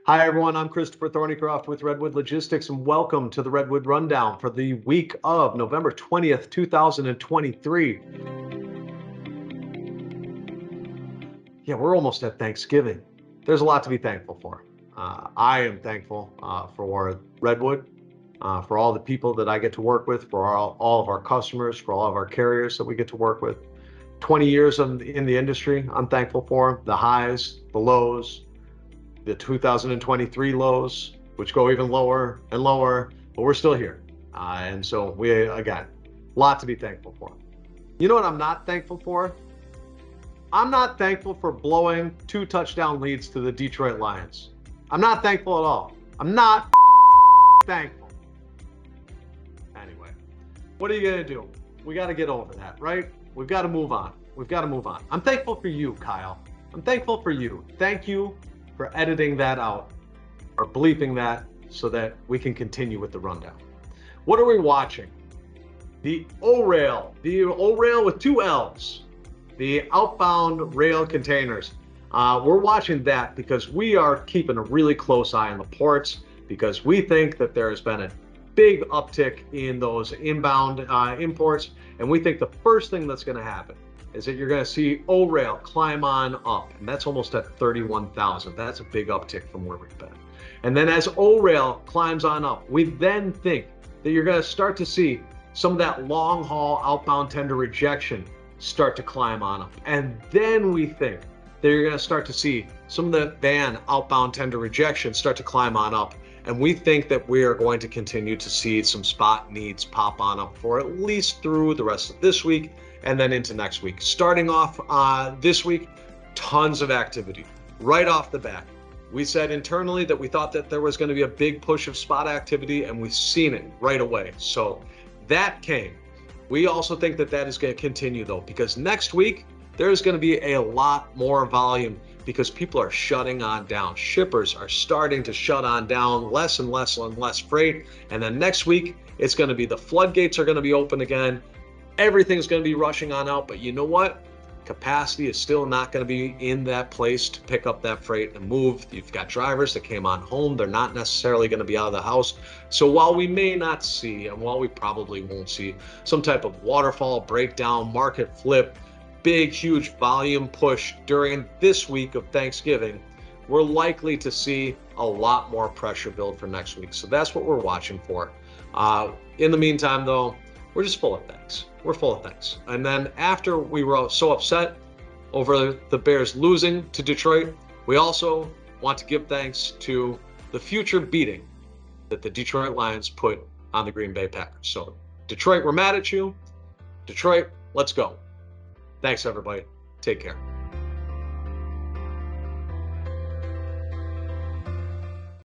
Hi, everyone. I'm Christopher Thornycroft with Redwood Logistics, and welcome to the Redwood Rundown for the week of November 20th, 2023. Yeah, we're almost at Thanksgiving. There's a lot to be thankful for. I am thankful for Redwood, for all the people that I get to work with, for all of our customers, for all of our carriers that we get to work with. 20 years in the industry, I'm thankful for the highs, the lows, the 2023 lows, which go even lower and lower, but we're still here. And so again, a lot to be thankful for. You know what I'm not thankful for? I'm not thankful for blowing 2 touchdown leads to the Detroit Lions. I'm not thankful at all. I'm not thankful. Anyway, what are you going to do? We got to get over that, right? We've got to move on. We've got to move on. I'm thankful for you, Kyle. I'm thankful for you. Thank you for editing that out or bleeping that so that we can continue with the rundown. What are we watching? The O-Rail with 2 L's, the outbound rail containers. We're watching that because we are keeping a really close eye on the ports because we think that there has been a big uptick in those inbound imports. And we think the first thing that's going to happen is that you're going to see O-Rail climb on up. And that's almost at 31,000. That's a big uptick from where we've been. And then as O-Rail climbs on up, we then think that you're going to start to see some of that long haul outbound tender rejection start to climb on up. And then we think that you're going to start to see some of the van outbound tender rejection start to climb on up. And we think that we are going to continue to see some spot needs pop on up for at least through the rest of this week and then into next week. Starting off this week, tons of activity right off the bat. We said internally that we thought that there was going to be a big push of spot activity, and we've seen it right away. So that came. We also think that that is going to continue, though, because next week there's going to be a lot more volume because people are shutting on down. Shippers are starting to shut on down less and less and less freight. And then next week, it's going to be the floodgates are going to be open again. Everything's going to be rushing on out. But you know what? Capacity is still not going to be in that place to pick up that freight and move. You've got drivers that came on home. They're not necessarily going to be out of the house. So while we may not see, and while we probably won't see some type of waterfall breakdown, market flip, big, huge volume push during this week of Thanksgiving, we're likely to see a lot more pressure build for next week. So that's what we're watching for. In the meantime, though, we're just full of thanks. We're full of thanks. And then after we were so upset over the Bears losing to Detroit, we also want to give thanks to the future beating that the Detroit Lions put on the Green Bay Packers. So Detroit, we're mad at you. Detroit, let's go. Thanks, everybody. Take care.